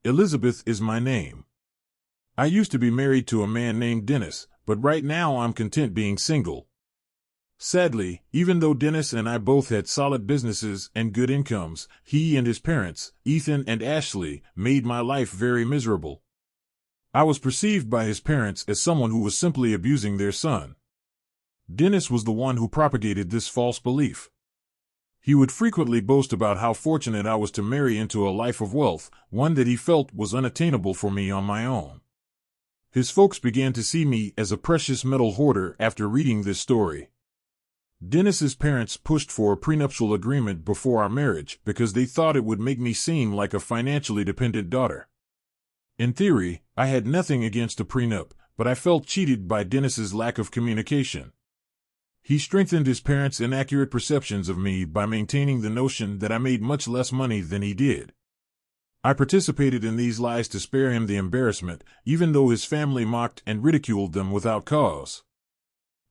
Elizabeth is my name. I used to be married to a man named Dennis, but right now I'm content being single. Sadly, even though Dennis and I both had solid businesses and good incomes, he and his parents, Ethan and Ashley, made my life very miserable. I was perceived by his parents as someone who was simply abusing their son. Dennis was the one who propagated this false belief. He would frequently boast about how fortunate I was to marry into a life of wealth, one that he felt was unattainable for me on my own. His folks began to see me as a precious metal hoarder after reading this story. Dennis's parents pushed for a prenuptial agreement before our marriage because they thought it would make me seem like a financially dependent daughter. In theory, I had nothing against a prenup, but I felt cheated by Dennis's lack of communication. He strengthened his parents' inaccurate perceptions of me by maintaining the notion that I made much less money than he did. I participated in these lies to spare him the embarrassment, even though his family mocked and ridiculed them without cause.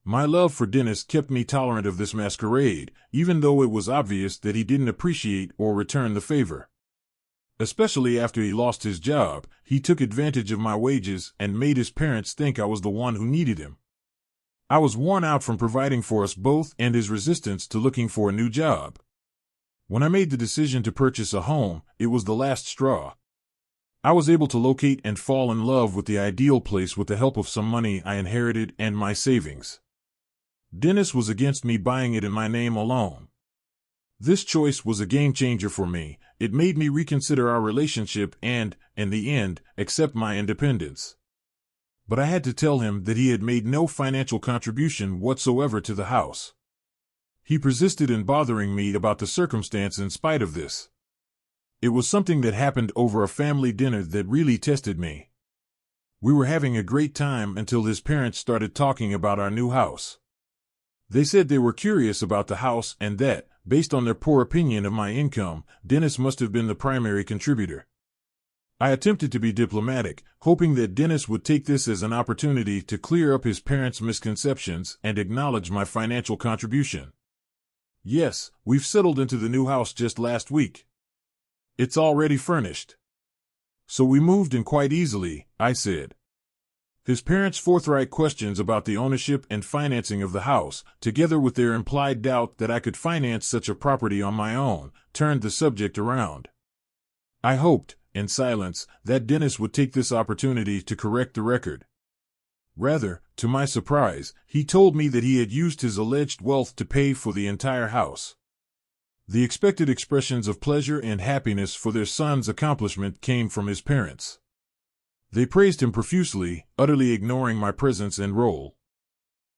My love for Dennis kept me tolerant of this masquerade, even though it was obvious that he didn't appreciate or return the favor. Especially after he lost his job, he took advantage of my wages and made his parents think I was the one who needed him. I was worn out from providing for us both and his resistance to looking for a new job. When I made the decision to purchase a home, it was the last straw. I was able to locate and fall in love with the ideal place with the help of some money I inherited and my savings. Dennis was against me buying it in my name alone. This choice was a game changer for me. It made me reconsider our relationship and, in the end, accept my independence. But I had to tell him that he had made no financial contribution whatsoever to the house. He persisted in bothering me about the circumstance in spite of this. It was something that happened over a family dinner that really tested me. We were having a great time until his parents started talking about our new house. They said they were curious about the house and that, based on their poor opinion of my income, Dennis must have been the primary contributor. I attempted to be diplomatic, hoping that Dennis would take this as an opportunity to clear up his parents' misconceptions and acknowledge my financial contribution. Yes, we've settled into the new house just last week. It's already furnished. So we moved in quite easily, I said. His parents' forthright questions about the ownership and financing of the house, together with their implied doubt that I could finance such a property on my own, turned the subject around. I hoped, in silence, that Dennis would take this opportunity to correct the record. Rather, to my surprise, he told me that he had used his alleged wealth to pay for the entire house. The expected expressions of pleasure and happiness for their son's accomplishment came from his parents. They praised him profusely, utterly ignoring my presence and role.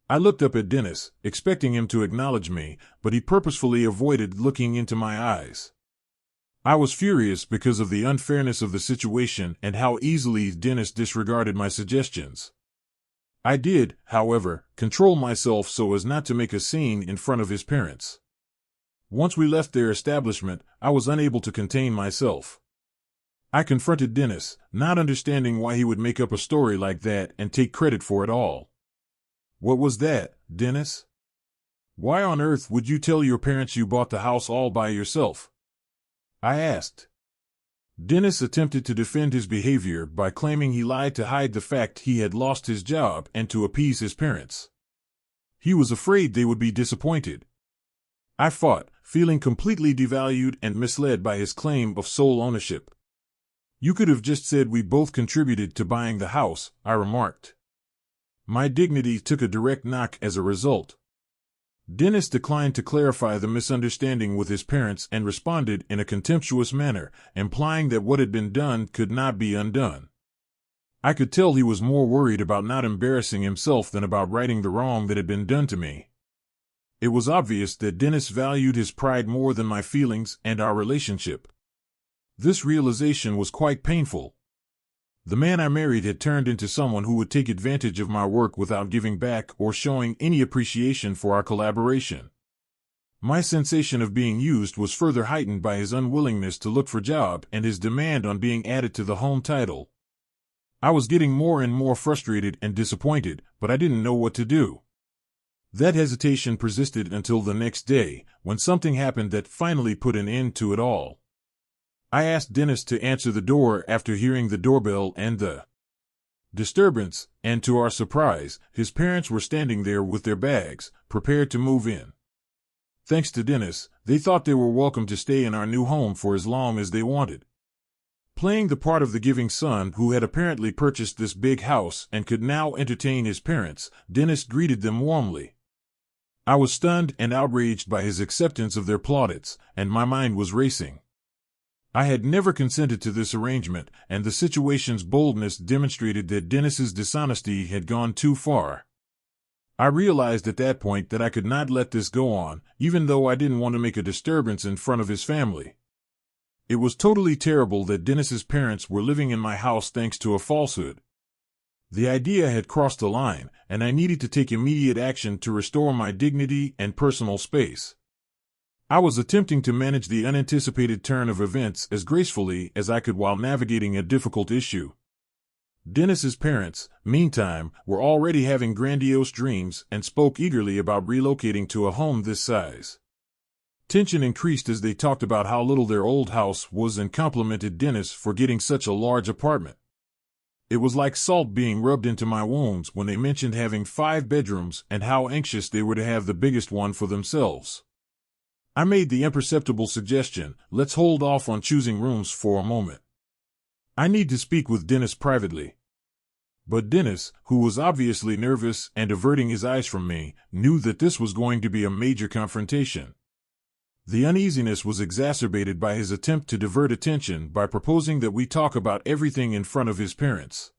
I looked up at Dennis, expecting him to acknowledge me, but he purposefully avoided looking into my eyes. I was furious because of the unfairness of the situation and how easily Dennis disregarded my suggestions. I did, however, control myself so as not to make a scene in front of his parents. Once we left their establishment, I was unable to contain myself. I confronted Dennis, not understanding why he would make up a story like that and take credit for it all. What was that, Dennis? Why on earth would you tell your parents you bought the house all by yourself? I asked. Dennis attempted to defend his behavior by claiming he lied to hide the fact he had lost his job and to appease his parents. He was afraid they would be disappointed. I fought, feeling completely devalued and misled by his claim of sole ownership. You could have just said we both contributed to buying the house, I remarked. My dignity took a direct knock as a result. Dennis declined to clarify the misunderstanding with his parents and responded in a contemptuous manner, implying that what had been done could not be undone. I could tell he was more worried about not embarrassing himself than about righting the wrong that had been done to me. It was obvious that Dennis valued his pride more than my feelings and our relationship. This realization was quite painful. The man I married had turned into someone who would take advantage of my work without giving back or showing any appreciation for our collaboration. My sensation of being used was further heightened by his unwillingness to look for a job and his demand on being added to the home title. I was getting more and more frustrated and disappointed, but I didn't know what to do. That hesitation persisted until the next day, when something happened that finally put an end to it all. I asked Dennis to answer the door after hearing the doorbell and the disturbance, and to our surprise, his parents were standing there with their bags, prepared to move in. Thanks to Dennis, they thought they were welcome to stay in our new home for as long as they wanted. Playing the part of the giving son who had apparently purchased this big house and could now entertain his parents, Dennis greeted them warmly. I was stunned and outraged by his acceptance of their plaudits, and my mind was racing. I had never consented to this arrangement, and the situation's boldness demonstrated that Dennis's dishonesty had gone too far. I realized at that point that I could not let this go on, even though I didn't want to make a disturbance in front of his family. It was totally terrible that Dennis's parents were living in my house thanks to a falsehood. The idea had crossed the line, and I needed to take immediate action to restore my dignity and personal space. I was attempting to manage the unanticipated turn of events as gracefully as I could while navigating a difficult issue. Dennis's parents, meantime, were already having grandiose dreams and spoke eagerly about relocating to a home this size. Tension increased as they talked about how little their old house was and complimented Dennis for getting such a large apartment. It was like salt being rubbed into my wounds when they mentioned having 5 bedrooms and how anxious they were to have the biggest one for themselves. I made the imperceptible suggestion, let's hold off on choosing rooms for a moment. I need to speak with Dennis privately. But Dennis, who was obviously nervous and averting his eyes from me, knew that this was going to be a major confrontation. The uneasiness was exacerbated by his attempt to divert attention by proposing that we talk about everything in front of his parents.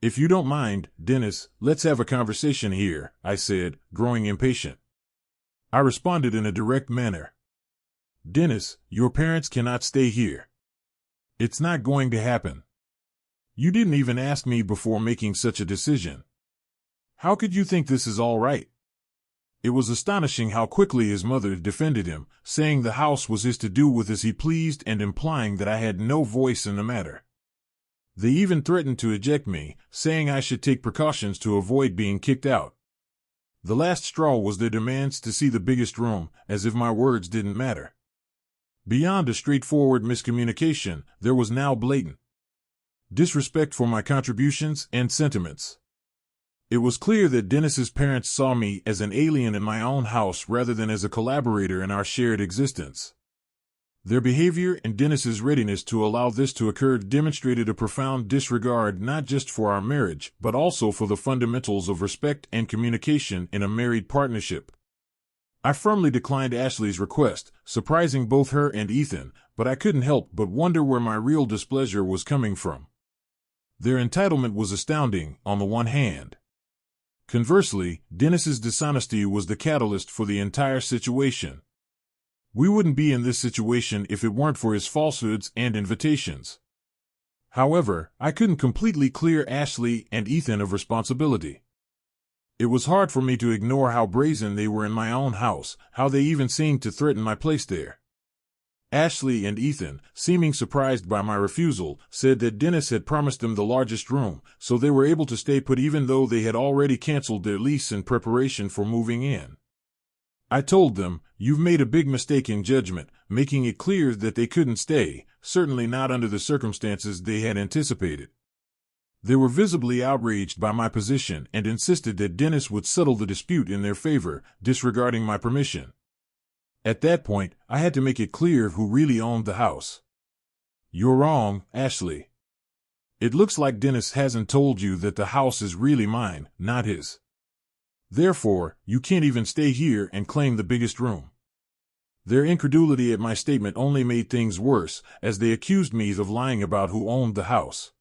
If you don't mind, Dennis, let's have a conversation here, I said, growing impatient. I responded in a direct manner. Dennis, your parents cannot stay here. It's not going to happen. You didn't even ask me before making such a decision. How could you think this is all right? It was astonishing how quickly his mother defended him, saying the house was his to do with as he pleased and implying that I had no voice in the matter. They even threatened to eject me, saying I should take precautions to avoid being kicked out. The last straw was their demands to see the biggest room, as if my words didn't matter. Beyond a straightforward miscommunication, there was now blatant disrespect for my contributions and sentiments. It was clear that Dennis's parents saw me as an alien in my own house rather than as a collaborator in our shared existence. Their behavior and Dennis's readiness to allow this to occur demonstrated a profound disregard not just for our marriage, but also for the fundamentals of respect and communication in a married partnership. I firmly declined Ashley's request, surprising both her and Ethan, but I couldn't help but wonder where my real displeasure was coming from. Their entitlement was astounding, on the one hand. Conversely, Dennis's dishonesty was the catalyst for the entire situation. We wouldn't be in this situation if it weren't for his falsehoods and invitations. However, I couldn't completely clear Ashley and Ethan of responsibility. It was hard for me to ignore how brazen they were in my own house, how they even seemed to threaten my place there. Ashley and Ethan, seeming surprised by my refusal, said that Dennis had promised them the largest room, so they were able to stay put even though they had already canceled their lease in preparation for moving in. I told them, you've made a big mistake in judgment, making it clear that they couldn't stay, certainly not under the circumstances they had anticipated. They were visibly outraged by my position and insisted that Dennis would settle the dispute in their favor, disregarding my permission. At that point, I had to make it clear who really owned the house. You're wrong, Ashley. It looks like Dennis hasn't told you that the house is really mine, not his. Therefore, you can't even stay here and claim the biggest room. Their incredulity at my statement only made things worse, as they accused me of lying about who owned the house.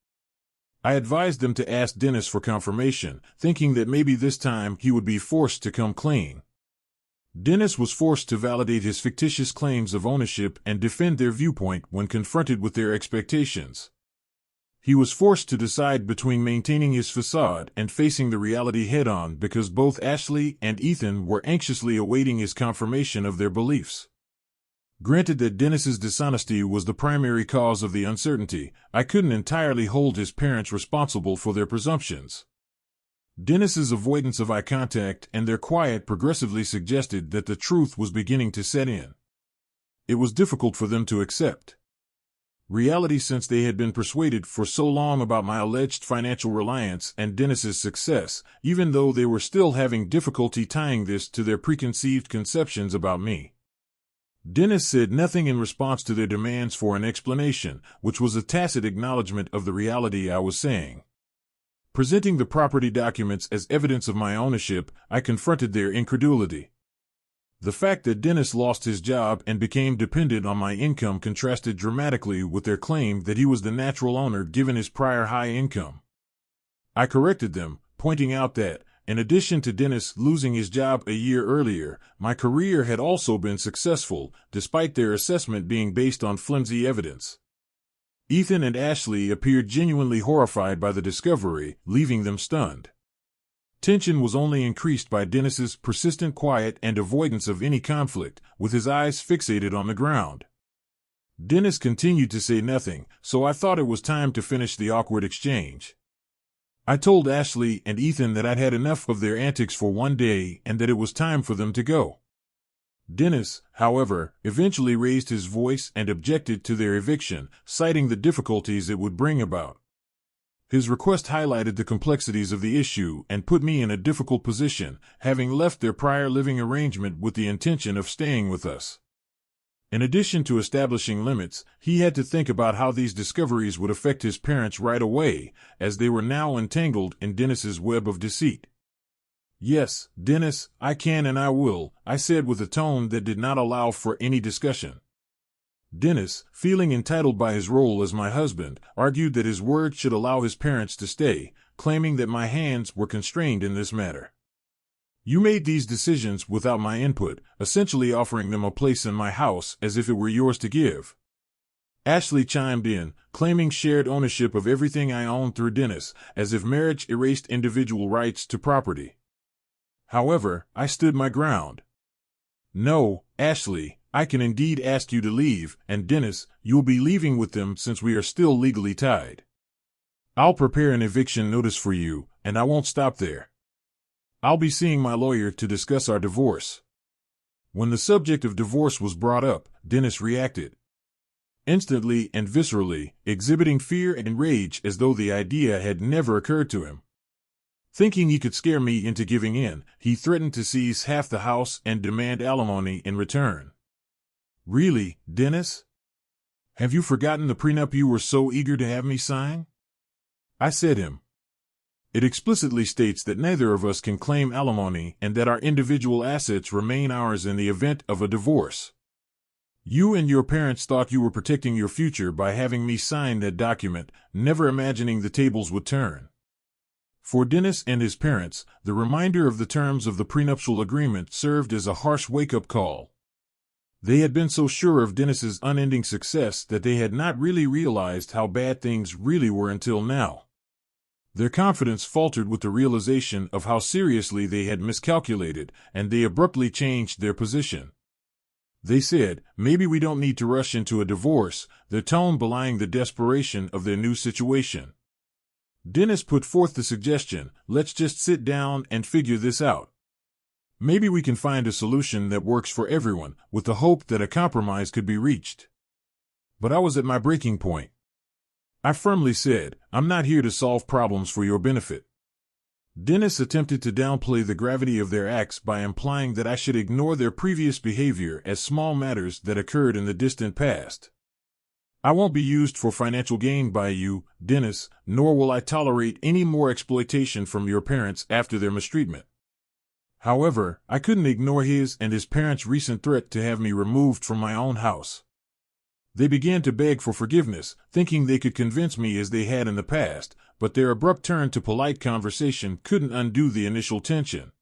I advised them to ask Dennis for confirmation, thinking that maybe this time he would be forced to come clean. Dennis was forced to validate his fictitious claims of ownership and defend their viewpoint when confronted with their expectations. He was forced to decide between maintaining his facade and facing the reality head-on because both Ashley and Ethan were anxiously awaiting his confirmation of their beliefs. Granted that Dennis's dishonesty was the primary cause of the uncertainty, I couldn't entirely hold his parents responsible for their presumptions. Dennis's avoidance of eye contact and their quiet progressively suggested that the truth was beginning to set in. It was difficult for them to accept. reality since they had been persuaded for so long about my alleged financial reliance and Dennis's success, even though they were still having difficulty tying this to their preconceived conceptions about me. Dennis said nothing in response to their demands for an explanation, which was a tacit acknowledgement of the reality I was saying. Presenting the property documents as evidence of my ownership, I confronted their incredulity. The fact that Dennis lost his job and became dependent on my income contrasted dramatically with their claim that he was the natural owner given his prior high income. I corrected them, pointing out that, in addition to Dennis losing his job a year earlier, my career had also been successful, despite their assessment being based on flimsy evidence. Ethan and Ashley appeared genuinely horrified by the discovery, leaving them stunned. Tension was only increased by Dennis's persistent quiet and avoidance of any conflict, with his eyes fixated on the ground. Dennis continued to say nothing, so I thought it was time to finish the awkward exchange. I told Ashley and Ethan that I'd had enough of their antics for one day and that it was time for them to go. Dennis, however, eventually raised his voice and objected to their eviction, citing the difficulties it would bring about. His request highlighted the complexities of the issue and put me in a difficult position, having left their prior living arrangement with the intention of staying with us. In addition to establishing limits, he had to think about how these discoveries would affect his parents right away, as they were now entangled in Dennis's web of deceit. "Yes, Dennis, I can and I will," I said with a tone that did not allow for any discussion. Dennis, feeling entitled by his role as my husband, argued that his word should allow his parents to stay, claiming that my hands were constrained in this matter. "You made these decisions without my input," essentially offering them a place in my house as if it were yours to give. Ashley chimed in, claiming shared ownership of everything I owned through Dennis, as if marriage erased individual rights to property. However, I stood my ground. "No, Ashley, I can indeed ask you to leave, and Dennis, you'll be leaving with them since we are still legally tied. I'll prepare an eviction notice for you, and I won't stop there. I'll be seeing my lawyer to discuss our divorce." When the subject of divorce was brought up, Dennis reacted instantly and viscerally, exhibiting fear and rage as though the idea had never occurred to him. Thinking he could scare me into giving in, he threatened to seize half the house and demand alimony in return. "Really, Dennis? Have you forgotten the prenup you were so eager to have me sign?" I said him. "It explicitly states that neither of us can claim alimony and that our individual assets remain ours in the event of a divorce. You and your parents thought you were protecting your future by having me sign that document, never imagining the tables would turn." For Dennis and his parents, the reminder of the terms of the prenuptial agreement served as a harsh wake-up call. They had been so sure of Dennis's unending success that they had not really realized how bad things really were until now. Their confidence faltered with the realization of how seriously they had miscalculated, and they abruptly changed their position. They said, "Maybe we don't need to rush into a divorce," their tone belying the desperation of their new situation. Dennis put forth the suggestion, "Let's just sit down and figure this out. Maybe we can find a solution that works for everyone, with the hope that a compromise could be reached." But I was at my breaking point. I firmly said, "I'm not here to solve problems for your benefit." Dennis attempted to downplay the gravity of their acts by implying that I should ignore their previous behavior as small matters that occurred in the distant past. "I won't be used for financial gain by you, Dennis, nor will I tolerate any more exploitation from your parents after their mistreatment." However, I couldn't ignore his and his parents' recent threat to have me removed from my own house. They began to beg for forgiveness, thinking they could convince me as they had in the past, but their abrupt turn to polite conversation couldn't undo the initial tension.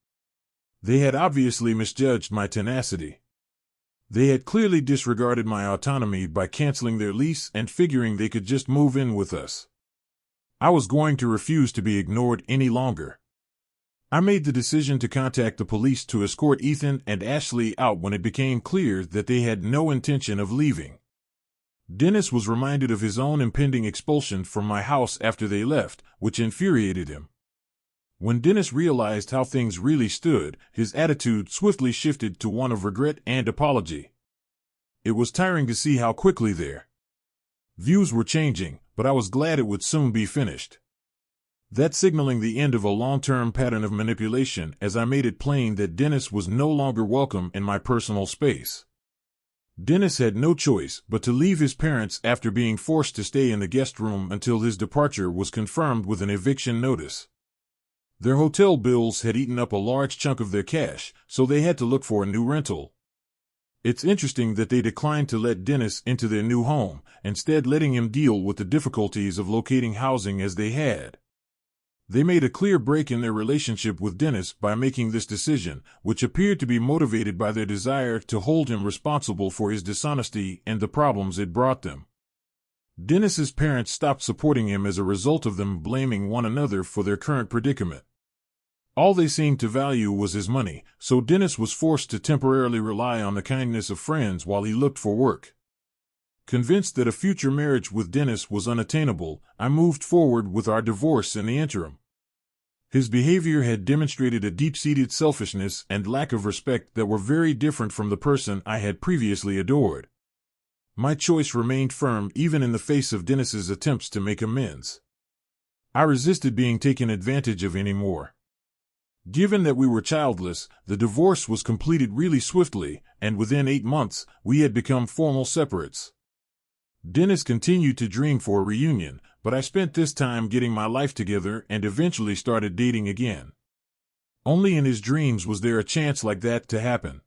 They had obviously misjudged my tenacity. They had clearly disregarded my autonomy by canceling their lease and figuring they could just move in with us. I was going to refuse to be ignored any longer. I made the decision to contact the police to escort Ethan and Ashley out when it became clear that they had no intention of leaving. Dennis was reminded of his own impending expulsion from my house after they left, which infuriated him. When Dennis realized how things really stood, his attitude swiftly shifted to one of regret and apology. It was tiring to see how quickly their Views were changing, but I was glad it would soon be finished. That signaling the end of a long-term pattern of manipulation, as I made it plain that Dennis was no longer welcome in my personal space. Dennis had no choice but to leave his parents after being forced to stay in the guest room until his departure was confirmed with an eviction notice. Their hotel bills had eaten up a large chunk of their cash, so they had to look for a new rental. It's interesting that they declined to let Dennis into their new home, instead letting him deal with the difficulties of locating housing as they had. They made a clear break in their relationship with Dennis by making this decision, which appeared to be motivated by their desire to hold him responsible for his dishonesty and the problems it brought them. Dennis's parents stopped supporting him as a result of them blaming one another for their current predicament. All they seemed to value was his money, so Dennis was forced to temporarily rely on the kindness of friends while he looked for work. Convinced that a future marriage with Dennis was unattainable, I moved forward with our divorce in the interim. His behavior had demonstrated a deep-seated selfishness and lack of respect that were very different from the person I had previously adored. My choice remained firm even in the face of Dennis's attempts to make amends. I resisted being taken advantage of anymore. Given that we were childless, the divorce was completed really swiftly, and within 8 months, we had become formal separates. Dennis continued to dream for a reunion, but I spent this time getting my life together and eventually started dating again. Only in his dreams was there a chance like that to happen.